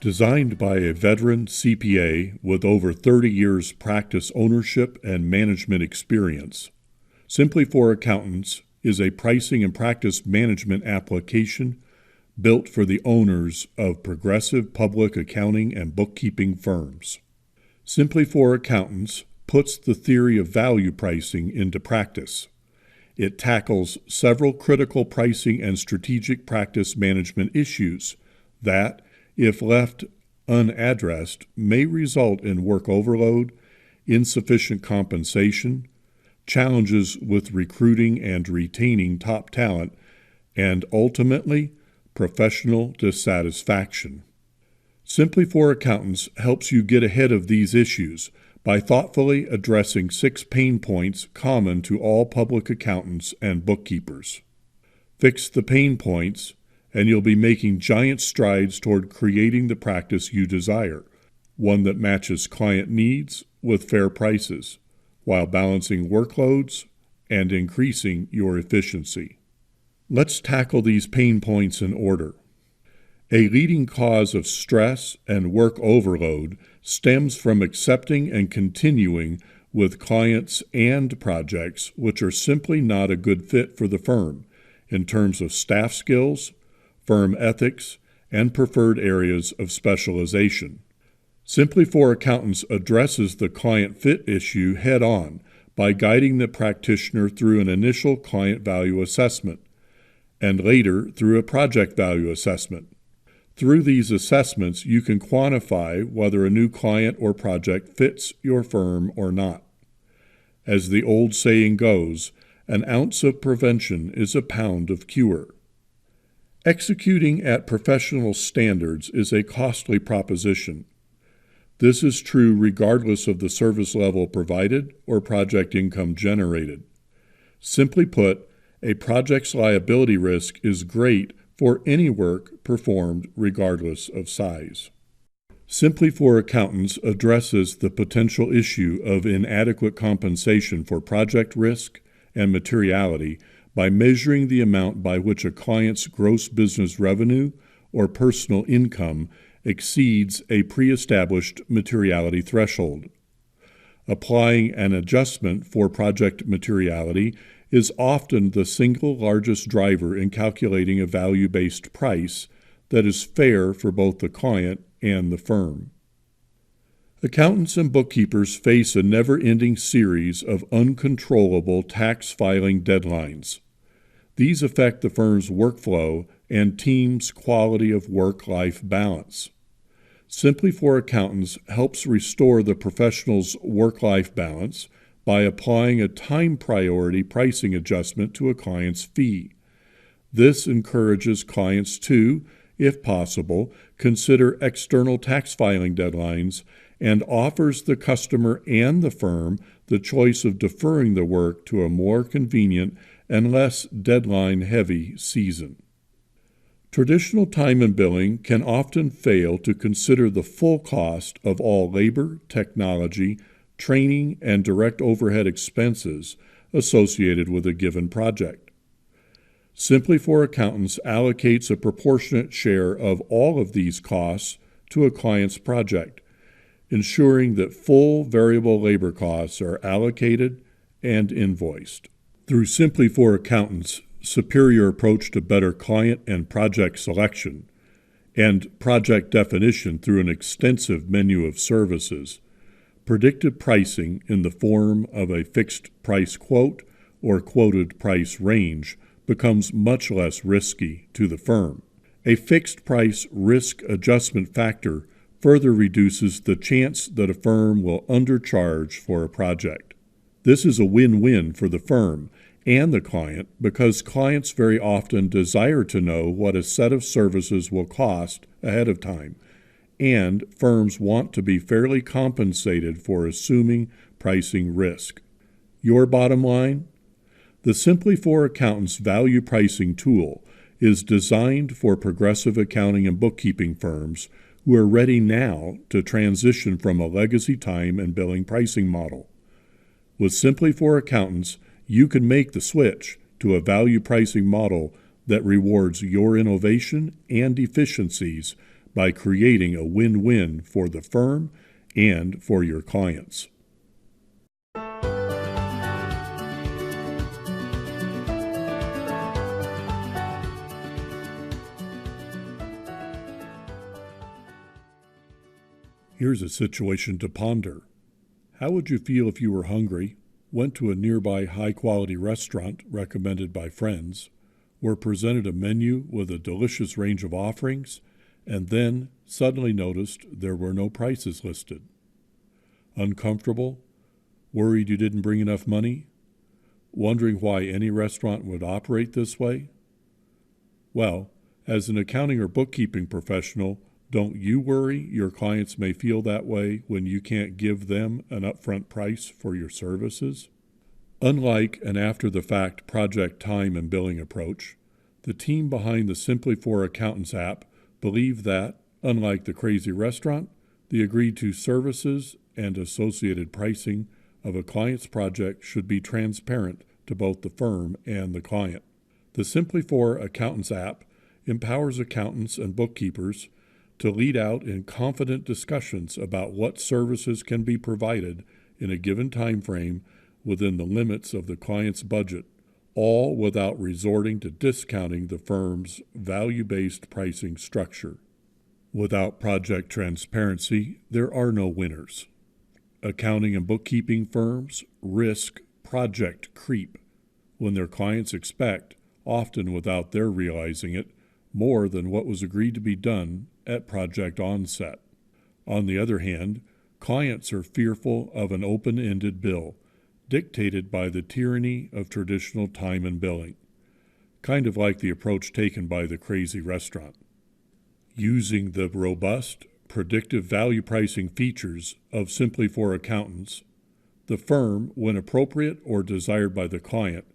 Designed by a veteran CPA with over 30 years practice ownership and management experience, Sympli4Accountants is a pricing and practice management application built for the owners of progressive public accounting and bookkeeping firms. Sympli4Accountants puts the theory of value pricing into practice. It tackles several critical pricing and strategic practice management issues that, if left unaddressed, may result in work overload, insufficient compensation, challenges with recruiting and retaining top talent, and ultimately, professional dissatisfaction. Sympli4Accountants helps you get ahead of these issues by thoughtfully addressing 6 pain points common to all public accountants and bookkeepers. Fix the pain points, and you'll be making giant strides toward creating the practice you desire, one that matches client needs with fair prices, while balancing workloads and increasing your efficiency. Let's tackle these pain points in order. A leading cause of stress and work overload stems from accepting and continuing with clients and projects which are simply not a good fit for the firm in terms of staff skills, firm ethics, and preferred areas of specialization. Sympli4Accountants addresses the client fit issue head-on by guiding the practitioner through an initial client value assessment, and later through a project value assessment. Through these assessments, you can quantify whether a new client or project fits your firm or not. As the old saying goes, an ounce of prevention is a pound of cure. Executing at professional standards is a costly proposition. This is true regardless of the service level provided or project income generated. Simply put, a project's liability risk is great for any work performed regardless of size. Sympli4Accountants addresses the potential issue of inadequate compensation for project risk and materiality by measuring the amount by which a client's gross business revenue or personal income exceeds a pre-established materiality threshold. Applying an adjustment for project materiality is often the single largest driver in calculating a value-based price that is fair for both the client and the firm. Accountants and bookkeepers face a never-ending series of uncontrollable tax filing deadlines. These affect the firm's workflow and team's quality of work-life balance. Sympli4Accountants helps restore the professional's work-life balance by applying a time priority pricing adjustment to a client's fee. This encourages clients to, if possible, consider external tax filing deadlines and offers the customer and the firm the choice of deferring the work to a more convenient and less deadline-heavy season. Traditional time and billing can often fail to consider the full cost of all labor, technology, training, and direct overhead expenses associated with a given project. Sympli4Accountants allocates a proportionate share of all of these costs to a client's project, ensuring that full variable labor costs are allocated and invoiced. Through Sympli4Accountants' superior approach to better client and project selection, and project definition through an extensive menu of services, predictive pricing in the form of a fixed price quote or quoted price range becomes much less risky to the firm. A fixed price risk adjustment factor further reduces the chance that a firm will undercharge for a project. This is a win-win for the firm and the client because clients very often desire to know what a set of services will cost ahead of time, and firms want to be fairly compensated for assuming pricing risk. Your bottom line? The Sympli4Accountants value pricing tool is designed for progressive accounting and bookkeeping firms who are ready now to transition from a legacy time and billing pricing model. With Sympli4Accountants, you can make the switch to a value pricing model that rewards your innovation and efficiencies by creating a win-win for the firm and for your clients. Here's a situation to ponder. How would you feel if you were hungry, went to a nearby high-quality restaurant recommended by friends, were presented a menu with a delicious range of offerings, and then suddenly noticed there were no prices listed? Uncomfortable? Worried you didn't bring enough money? Wondering why any restaurant would operate this way? Well, as an accounting or bookkeeping professional, don't you worry your clients may feel that way when you can't give them an upfront price for your services? Unlike an after-the-fact project time and billing approach, the team behind the Sympli4Accountants app believe that, unlike the crazy restaurant, the agreed-to services and associated pricing of a client's project should be transparent to both the firm and the client. The Sympli4Accountants app empowers accountants and bookkeepers to lead out in confident discussions about what services can be provided in a given time frame within the limits of the client's budget, all without resorting to discounting the firm's value-based pricing structure. Without project transparency, there are no winners. Accounting and bookkeeping firms risk project creep when their clients expect, often without their realizing it, more than what was agreed to be done at project onset. On the other hand, clients are fearful of an open-ended bill, dictated by the tyranny of traditional time and billing, kind of like the approach taken by the crazy restaurant. Using the robust, predictive value pricing features of Sympli4Accountants, the firm, when appropriate or desired by the client,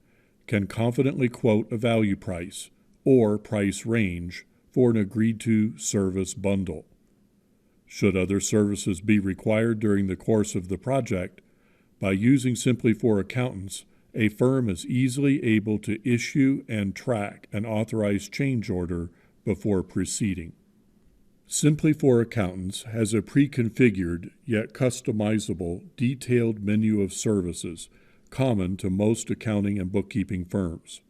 can confidently quote a value price or price range for an agreed-to service bundle. Should other services be required during the course of the project, by using Sympli4Accountants, a firm is easily able to issue and track an authorized change order before proceeding. Sympli4Accountants has a pre-configured yet customizable detailed menu of services common to most accounting and bookkeeping firms.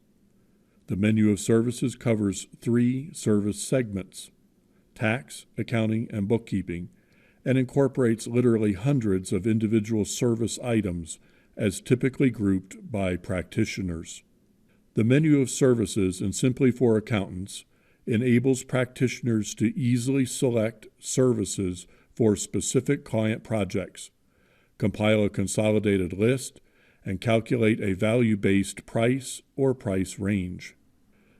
The menu of services covers 3 service segments: tax, accounting, and bookkeeping, and incorporates literally hundreds of individual service items as typically grouped by practitioners. The menu of services in Sympli4Accountants enables practitioners to easily select services for specific client projects, compile a consolidated list, and calculate a value-based price or price range.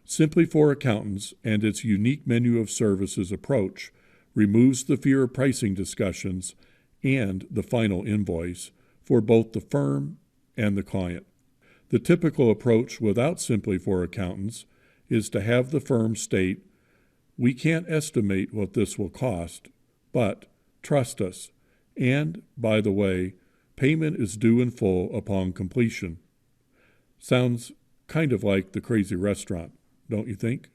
Sympli4Accountants and its unique menu of services approach removes the fear of pricing discussions and the final invoice for both the firm and the client. The typical approach without Sympli4Accountants is to have the firm state, "We can't estimate what this will cost, but trust us, and, by the way, payment is due in full upon completion." Sounds kind of like the crazy restaurant, don't you think?